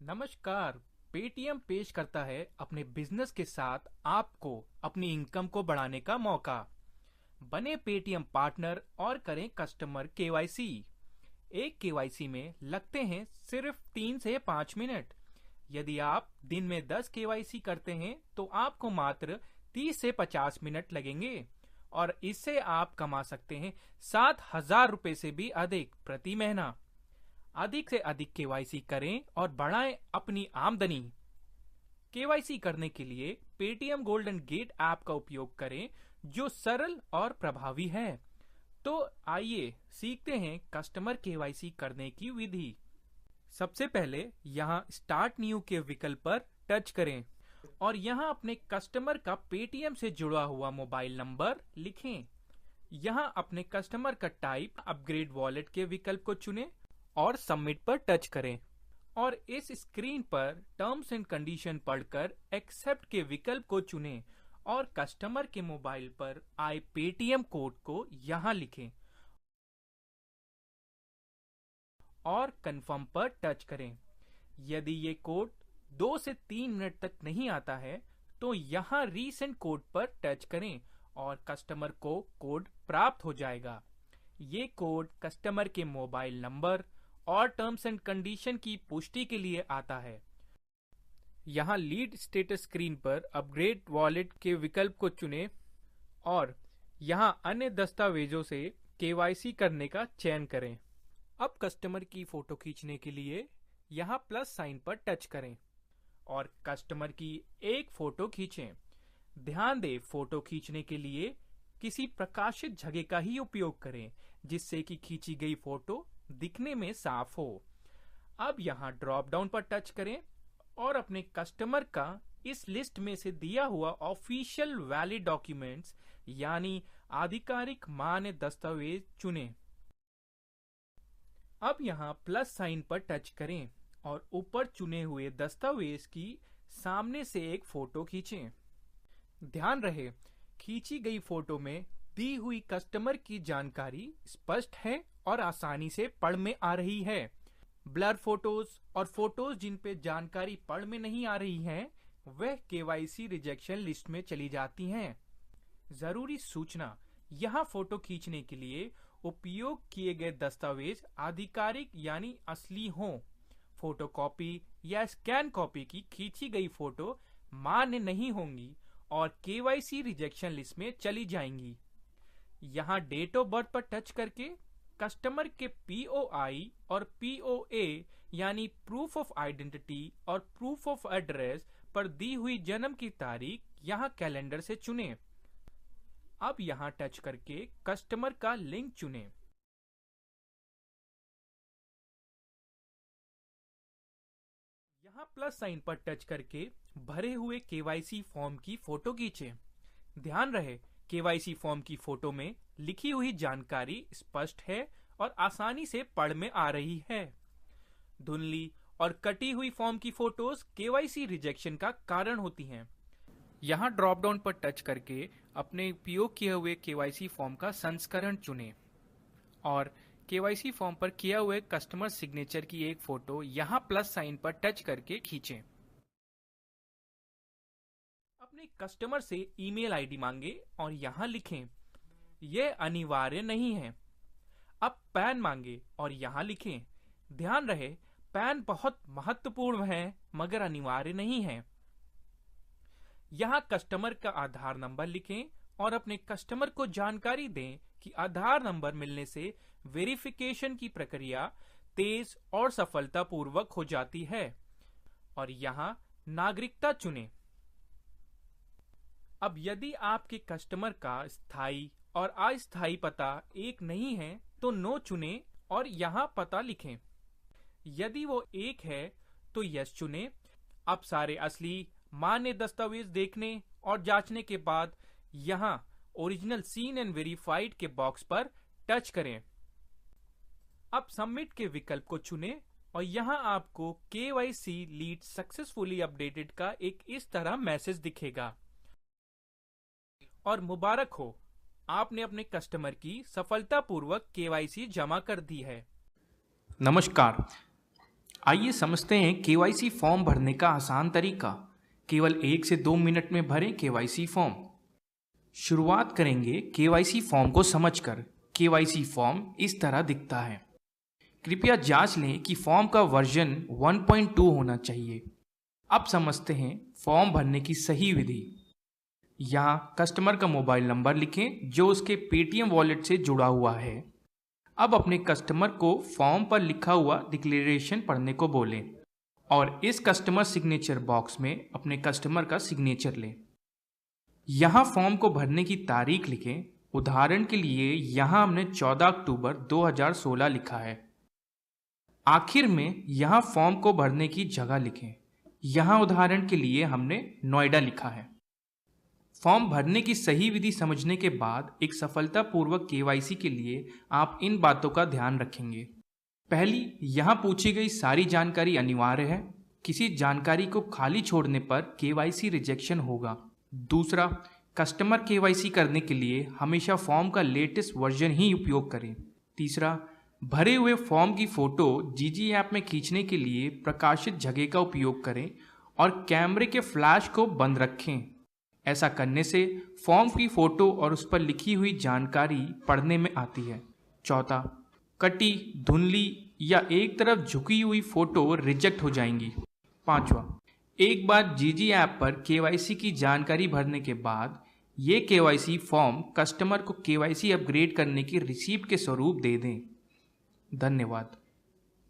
नमस्कार। पेटीएम पेश करता है अपने बिजनेस के साथ आपको अपनी इनकम को बढ़ाने का मौका। बने पेटीएम पार्टनर और करें कस्टमर केवाईसी। एक केवाईसी में लगते हैं सिर्फ 3 से 5 मिनट। यदि आप दिन में 10 केवाईसी करते हैं तो आपको मात्र 30 से 50 मिनट लगेंगे और इससे आप कमा सकते हैं 7,000 रुपए से भी अधिक प्रति महीना। अधिक से अधिक केवाईसी करें और बढ़ाएं अपनी आमदनी। केवाईसी करने के लिए पेटीएम गोल्डन गेट ऐप का उपयोग करें जो सरल और प्रभावी है। तो आइए सीखते हैं कस्टमर केवाईसी करने की विधि। सबसे पहले यहाँ स्टार्ट न्यू के विकल्प पर टच करें और यहाँ अपने कस्टमर का पेटीएम से जुड़ा हुआ मोबाइल नंबर लिखें। यहाँ अपने कस्टमर का टाइप अपग्रेड वॉलेट के विकल्प को चुनें और सबमिट पर टच करें और इस स्क्रीन पर टर्म्स एंड कंडीशन पढ़कर एक्सेप्ट के विकल्प को चुनें और कस्टमर के मोबाइल पर आए पेटीएम कोड को यहां लिखें और कंफर्म पर टच करें। यदि ये कोड 2 से 3 मिनट तक नहीं आता है तो यहां रीसेंट कोड पर टच करें और कस्टमर को कोड प्राप्त हो जाएगा। ये कोड कस्टमर के मोबाइल नंबर और टर्म्स एंड कंडीशन की पुष्टि के लिए आता है। यहाँ लीड स्टेटस स्क्रीन पर अपग्रेड वॉलेट के विकल्प को चुनें और यहाँ अन्य दस्तावेजों से केवाईसी करने का चयन करें। अब कस्टमर की फोटो खींचने के लिए यहाँ प्लस साइन पर टच करें और कस्टमर की एक फोटो खींचें। ध्यान दें, फोटो खींचने के लिए किसी प्रकाशित जगह का ही उपयोग करें जिससे कि खींची गई फोटो दिखने में साफ हो। अब यहाँ ड्रॉप डाउन पर टच करें और अपने कस्टमर का इस लिस्ट में से दिया हुआ ऑफिशियल वैलिड डॉक्यूमेंट्स यानी आधिकारिक मान्य दस्तावेज चुनें। अब यहाँ प्लस साइन पर टच करें और ऊपर चुने हुए दस्तावेज की सामने से एक फोटो खींचें। ध्यान रहे, खींची गई फोटो में दी हुई कस्टमर की जानकारी स्पष्ट है और आसानी से पढ़ में आ रही है। ब्लर फोटोज और फोटोज जिन पे जानकारी पढ़ में नहीं आ रही है वह केवाईसी रिजेक्शन लिस्ट में चली जाती हैं। जरूरी सूचना, यहाँ फोटो खींचने के लिए उपयोग किए गए दस्तावेज आधिकारिक यानी असली हों। फोटोकॉपी या स्कैन कॉपी की खींची गई फोटो मान्य नहीं होंगी और केवाईसी रिजेक्शन लिस्ट में चली जाएंगी। यहाँ डेट ऑफ बर्थ पर टच करके कस्टमर के पीओआई और पीओए यानी प्रूफ ऑफ आइडेंटिटी और प्रूफ ऑफ एड्रेस पर दी हुई जन्म की तारीख यहाँ कैलेंडर से चुनें। अब यहाँ टच करके कस्टमर का लिंक चुनें। यहाँ प्लस साइन पर टच करके भरे हुए केवाईसी फॉर्म की फोटो खींचें। ध्यान रहे, केवाईसी फॉर्म की फोटो में लिखी हुई जानकारी स्पष्ट है और आसानी से पढ़ में आ रही है। धुंधली और कटी हुई फॉर्म की फोटोज केवाईसी रिजेक्शन का कारण होती हैं। यहाँ ड्रॉप डाउन पर टच करके अपने उपयोग किए हुए केवाईसी फॉर्म का संस्करण चुनें और केवाईसी फॉर्म पर किया हुए कस्टमर सिग्नेचर की एक फोटो यहाँ प्लस साइन पर टच करके खींचें। अपने कस्टमर से ईमेल आईडी मांगे और यहाँ लिखें। यह अनिवार्य नहीं है। अब पैन मांगे और यहाँ लिखें। ध्यान रहे, पैन बहुत महत्वपूर्ण है मगर अनिवार्य नहीं है। यहाँ कस्टमर का आधार नंबर लिखें और अपने कस्टमर को जानकारी दें कि आधार नंबर मिलने से वेरिफिकेशन की प्रक्रिया तेज और सफलतापूर्वक हो जाती है। और यहाँ नागरिकता चुनें। अब यदि आपके कस्टमर का स्थायी और अस्थायी पता एक नहीं है तो नो चुनें और यहाँ पता लिखें। यदि वो एक है तो यस चुनें। अब सारे असली मान्य दस्तावेज देखने और जांचने के बाद यहाँ ओरिजिनल सीन एंड वेरीफाइड के बॉक्स पर टच करें। अब सबमिट के विकल्प को चुनें और यहाँ आपको केवाईसी लीड सक्सेसफुली अपडेटेड का एक इस तरह मैसेज दिखेगा और मुबारक हो, आपने अपने कस्टमर की सफलतापूर्वक केवाईसी जमा कर दी है। नमस्कार, आइए समझते हैं केवाईसी फॉर्म भरने का आसान तरीका। केवल 1 से 2 मिनट में भरें केवाईसी फॉर्म। शुरुआत करेंगे केवाईसी फॉर्म को समझकर। केवाईसी फॉर्म इस तरह दिखता है। कृपया जांच लें कि फॉर्म का वर्जन 1.2 होना चाहिए। अब समझते हैं फॉर्म भरने की सही विधि। यहाँ कस्टमर का मोबाइल नंबर लिखें जो उसके पेटीएम वॉलेट से जुड़ा हुआ है। अब अपने कस्टमर को फॉर्म पर लिखा हुआ डिक्लेरेशन पढ़ने को बोलें और इस कस्टमर सिग्नेचर बॉक्स में अपने कस्टमर का सिग्नेचर लें। यहाँ फॉर्म को भरने की तारीख लिखें। उदाहरण के लिए यहाँ हमने 14 अक्टूबर 2016 लिखा है। आखिर में यहाँ फॉर्म को भरने की जगह लिखें। यहाँ उदाहरण के लिए हमने नोएडा लिखा है। फॉर्म भरने की सही विधि समझने के बाद एक सफलतापूर्वक केवाईसी के लिए आप इन बातों का ध्यान रखेंगे। पहली, यहाँ पूछी गई सारी जानकारी अनिवार्य है। किसी जानकारी को खाली छोड़ने पर केवाईसी रिजेक्शन होगा। दूसरा, कस्टमर केवाईसी करने के लिए हमेशा फॉर्म का लेटेस्ट वर्जन ही उपयोग करें। तीसरा, भरे हुए फॉर्म की फ़ोटो जीजी ऐप में खींचने के लिए प्रकाशित जगह का उपयोग करें और कैमरे के फ्लैश को बंद रखें। ऐसा करने से फॉर्म की फ़ोटो और उस पर लिखी हुई जानकारी पढ़ने में आती है। चौथा, कटी, धुंधली या एक तरफ झुकी हुई फ़ोटो रिजेक्ट हो जाएंगी। पांचवा, एक बार जीजी ऐप पर केवाईसी की जानकारी भरने के बाद ये केवाईसी फॉर्म कस्टमर को केवाईसी अपग्रेड करने की रिसीप्ट के स्वरूप दे दें। धन्यवाद।